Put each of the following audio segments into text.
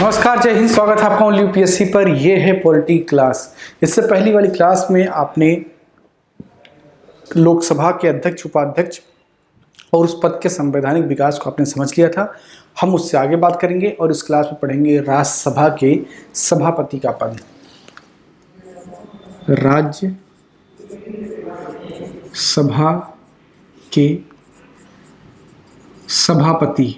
नमस्कार, जय हिंद। स्वागत है आपका यूपीएससी पर। यह है पॉलिटी क्लास। इससे पहली वाली क्लास में आपने लोकसभा के अध्यक्ष, उपाध्यक्ष और उस पद के संवैधानिक विकास को आपने समझ लिया था। हम उससे आगे बात करेंगे और इस क्लास में पढ़ेंगे राज्यसभा के सभापति का पद। राज्य सभा के सभापति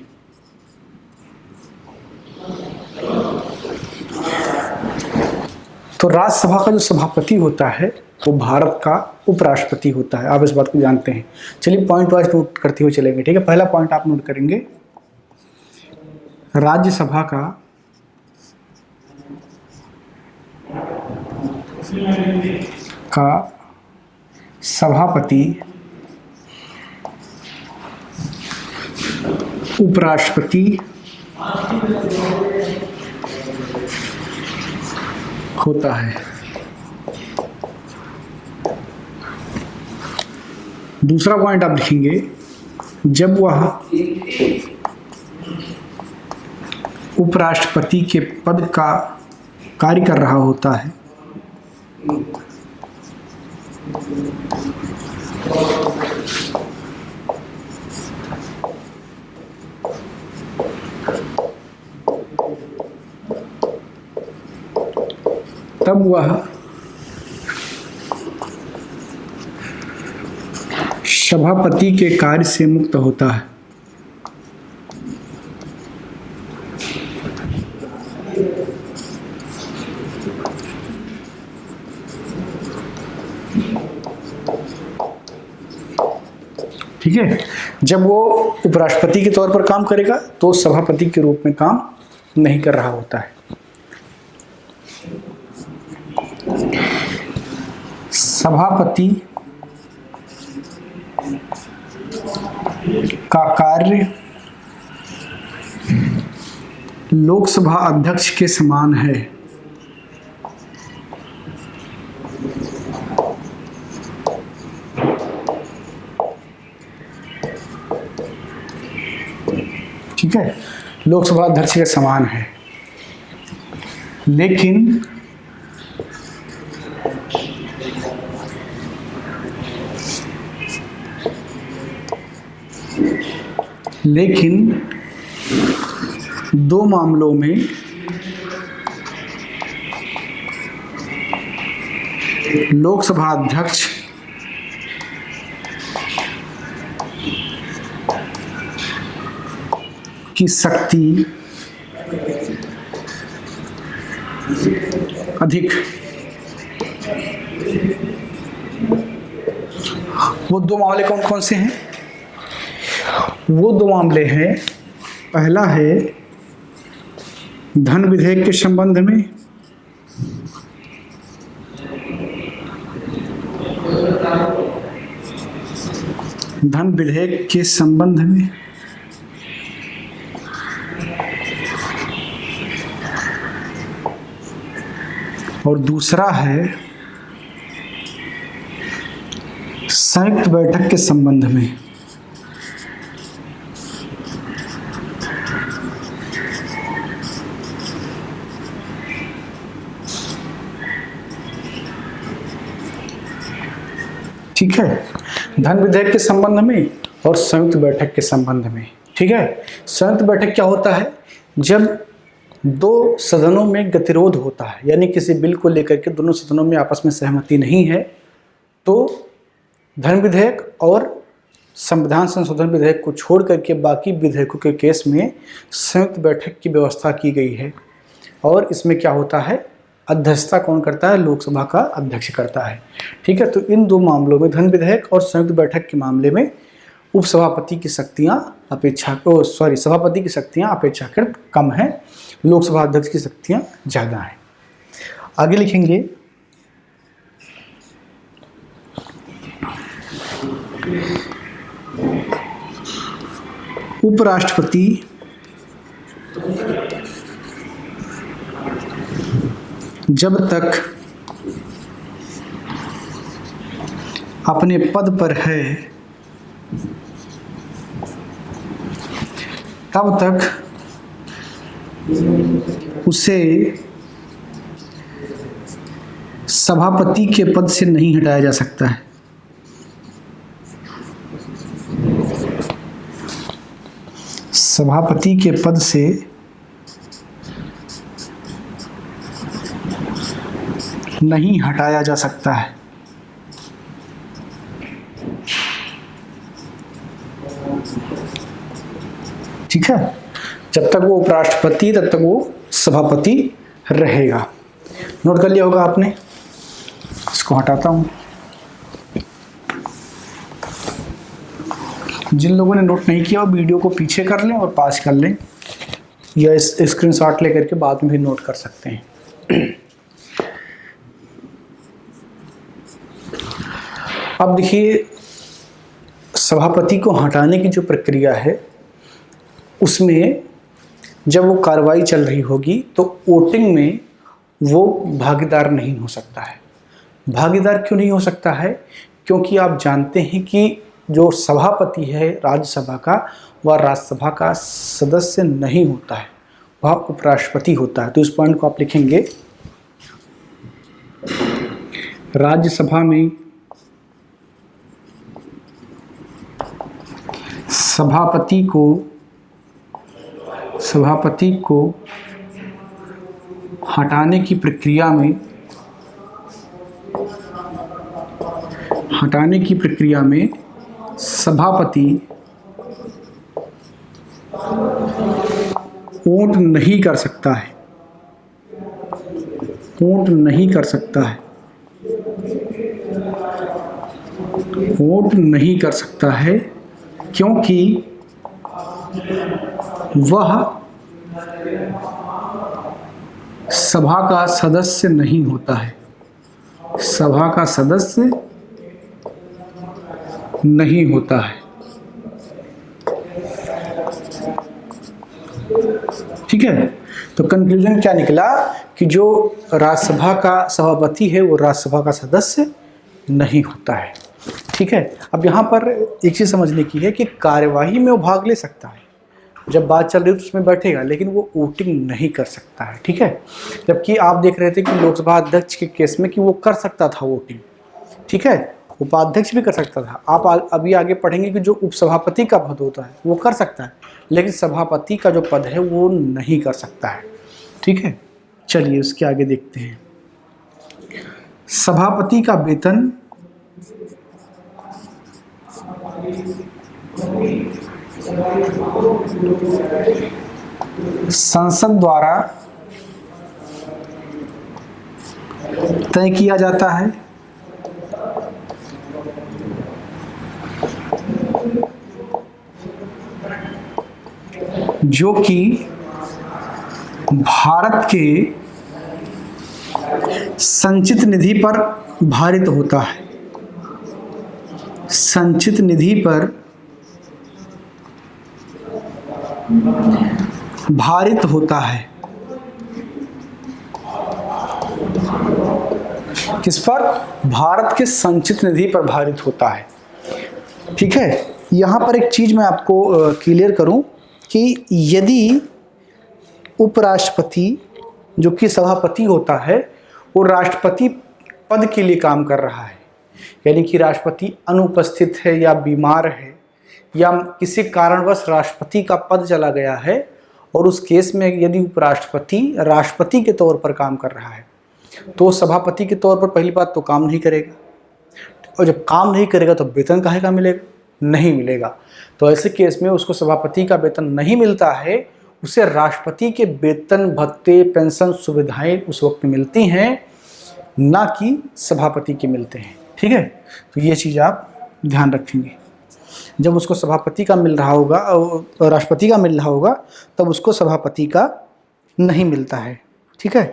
तो राज्यसभा का जो सभापति होता है वो भारत का उपराष्ट्रपति होता है। आप इस बात को जानते हैं। चलिए पॉइंट वाइज नोट करते हुए चलेंगे। ठीक है, पहला पॉइंट आप नोट करेंगे, राज्यसभा का सभापति उपराष्ट्रपति होता है। दूसरा पॉइंट आप लिखेंगे, जब वह उपराष्ट्रपति के पद का कार्य कर रहा होता है तब वह सभापति के कार्य से मुक्त होता है। ठीक है, जब वो उपराष्ट्रपति के तौर पर काम करेगा तो सभापति के रूप में काम नहीं कर रहा होता है। सभापति का कार्य लोकसभा अध्यक्ष के समान है। ठीक है, लोकसभा अध्यक्ष के समान है, लेकिन दो मामलों में लोकसभा अध्यक्ष की शक्ति अधिक। वो दो मामले कौन कौन से हैं? वो दो मामले हैं, पहला है धन विधेयक के संबंध में, धन विधेयक के संबंध में, और दूसरा है संयुक्त बैठक के संबंध में। ठीक है, धन विधेयक के संबंध में और संयुक्त बैठक के संबंध में। ठीक है, संयुक्त बैठक क्या होता है? जब दो सदनों में गतिरोध होता है, यानी किसी बिल को लेकर के दोनों सदनों में आपस में सहमति नहीं है, तो धन विधेयक और संविधान संशोधन विधेयक को छोड़ करके बाकी विधेयकों के केस में संयुक्त बैठक की व्यवस्था की गई है। और इसमें क्या होता है? अध्यक्षता कौन करता है? लोकसभा का अध्यक्ष करता है। ठीक है, तो इन दो मामलों में, धन विधेयक और संयुक्त बैठक के मामले में, उपसभापति की शक्तियां सभापति की शक्तियां अपेक्षाकृत कम है, लोकसभा अध्यक्ष की शक्तियां ज़्यादा हैं। आगे लिखेंगे, उपराष्ट्रपति जब तक अपने पद पर है तब तक उसे सभापति के पद से नहीं हटाया जा सकता है। सभापति के पद से नहीं हटाया जा सकता है। ठीक है, जब तक वो उपराष्ट्रपति तब तक वो सभापति रहेगा। नोट कर लिया होगा आपने। इसको हटाता हूं। जिन लोगों ने नोट नहीं किया वो वीडियो को पीछे कर लें और पास कर लें, या इस स्क्रीनशॉट लेकर के बाद में भी नोट कर सकते हैं। अब देखिए, सभापति को हटाने की जो प्रक्रिया है उसमें जब वो कार्रवाई चल रही होगी तो वोटिंग में वो भागीदार नहीं हो सकता है। भागीदार क्यों नहीं हो सकता है? क्योंकि आप जानते हैं कि जो सभापति है राज्यसभा का, वह राज्यसभा का सदस्य नहीं होता है, वह उपराष्ट्रपति होता है। तो इस पॉइंट को आप लिखेंगे, राज्यसभा में सभापति को हटाने की प्रक्रिया में सभापति वोट नहीं कर सकता है। वोट नहीं कर सकता है क्योंकि वह सभा का सदस्य नहीं होता है। सभा का सदस्य नहीं होता है। ठीक है, तो कंक्लूजन क्या निकला कि जो राज्यसभा का सभापति है वो राज्यसभा का सदस्य नहीं होता है। ठीक है, अब यहाँ पर एक चीज़ समझने की है कि कार्यवाही में वो भाग ले सकता है, जब बात चल रही है तो उसमें बैठेगा, लेकिन वो वोटिंग नहीं कर सकता है। ठीक है, जबकि आप देख रहे थे कि लोकसभा अध्यक्ष के केस में कि वो कर सकता था वोटिंग। ठीक है, उपाध्यक्ष भी कर सकता था। आप अभी आगे पढ़ेंगे कि जो उपसभापति का पद होता है वो कर सकता है, लेकिन सभापति का जो पद है वो नहीं कर सकता है। ठीक है, चलिए उसके आगे देखते हैं। सभापति का वेतन संसद द्वारा तय किया जाता है। जो कि भारत के संचित निधि पर भारित होता है। संचित निधि पर भारित होता है। किस पर? भारत के संचित निधि पर भारित होता है। ठीक है, यहाँ पर एक चीज मैं आपको क्लियर करूं कि यदि उपराष्ट्रपति जो कि सभापति होता है वो राष्ट्रपति पद के लिए काम कर रहा है, यानी कि राष्ट्रपति अनुपस्थित है या बीमार है या किसी कारणवश राष्ट्रपति का पद चला गया है, और उस केस में यदि उपराष्ट्रपति राष्ट्रपति के तौर पर काम कर रहा है तो सभापति के तौर पर पहली बात तो काम नहीं करेगा, और जब काम नहीं करेगा तो वेतन काहे का मिलेगा? नहीं मिलेगा। तो ऐसे केस में उसको सभापति का वेतन नहीं मिलता है, उसे राष्ट्रपति के वेतन भत्ते पेंशन सुविधाएं उस वक्त मिलती हैं, ना कि सभापति के मिलते हैं। ठीक है, तो ये चीज़ आप ध्यान रखेंगे। जब उसको सभापति का मिल रहा होगा और राष्ट्रपति का मिल रहा होगा तब उसको सभापति का नहीं मिलता है। ठीक है,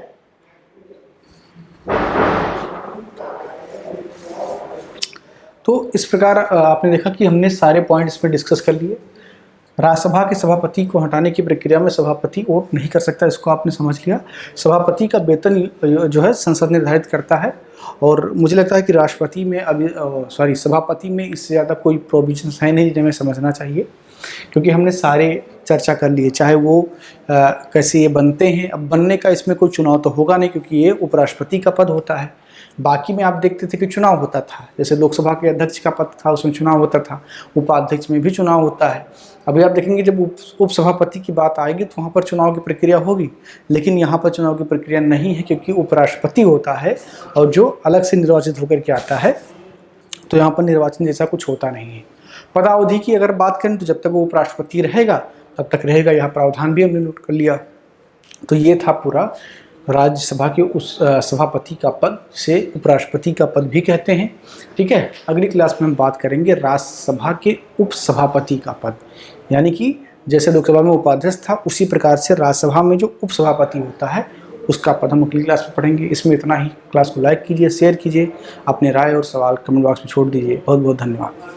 तो इस प्रकार आपने देखा कि हमने सारे पॉइंट इस पर डिस्कस कर लिए। राज्यसभा के सभापति को हटाने की प्रक्रिया में सभापति वोट नहीं कर सकता, इसको आपने समझ लिया। सभापति का वेतन जो है संसद निर्धारित करता है, और मुझे लगता है कि राष्ट्रपति में अभी सभापति में इससे ज़्यादा कोई प्रोविजन है नहीं जिन्हें हमें समझना चाहिए। क्योंकि हमने सारे चर्चा कर लिए, चाहे वो कैसे ये बनते हैं। अब बनने का इसमें कोई चुनाव तो होगा नहीं, क्योंकि ये उपराष्ट्रपति का पद होता है। बाकी में आप देखते थे कि चुनाव होता था, जैसे लोकसभा के अध्यक्ष का पद था, उसमें चुनाव होता था, उपाध्यक्ष में भी चुनाव होता है। अभी आप देखेंगे जब उपसभापति की बात आएगी तो वहाँ पर चुनाव की प्रक्रिया होगी, लेकिन यहाँ पर चुनाव की प्रक्रिया नहीं है, क्योंकि उपराष्ट्रपति होता है और जो अलग से निर्वाचित होकर के आता है, तो यहाँ पर निर्वाचन जैसा कुछ होता नहीं है। पदावधि की अगर बात करें तो जब तक वो उपराष्ट्रपति रहेगा तब तक रहेगा, यह प्रावधान भी हमने नोट कर लिया। तो ये था पूरा राज्यसभा के उस सभापति का पद से उपराष्ट्रपति का पद भी कहते हैं। ठीक है, अगली क्लास में हम बात करेंगे राज्यसभा के उपसभापति का पद, यानी कि जैसे लोकसभा में उपाध्यक्ष था उसी प्रकार से राज्यसभा में जो उपसभापति होता है उसका पद हम अगली क्लास में पढ़ेंगे। इसमें इतना ही। क्लास को लाइक कीजिए, शेयर कीजिए, अपने राय और सवाल कमेंट बॉक्स में छोड़ दीजिए। बहुत बहुत धन्यवाद।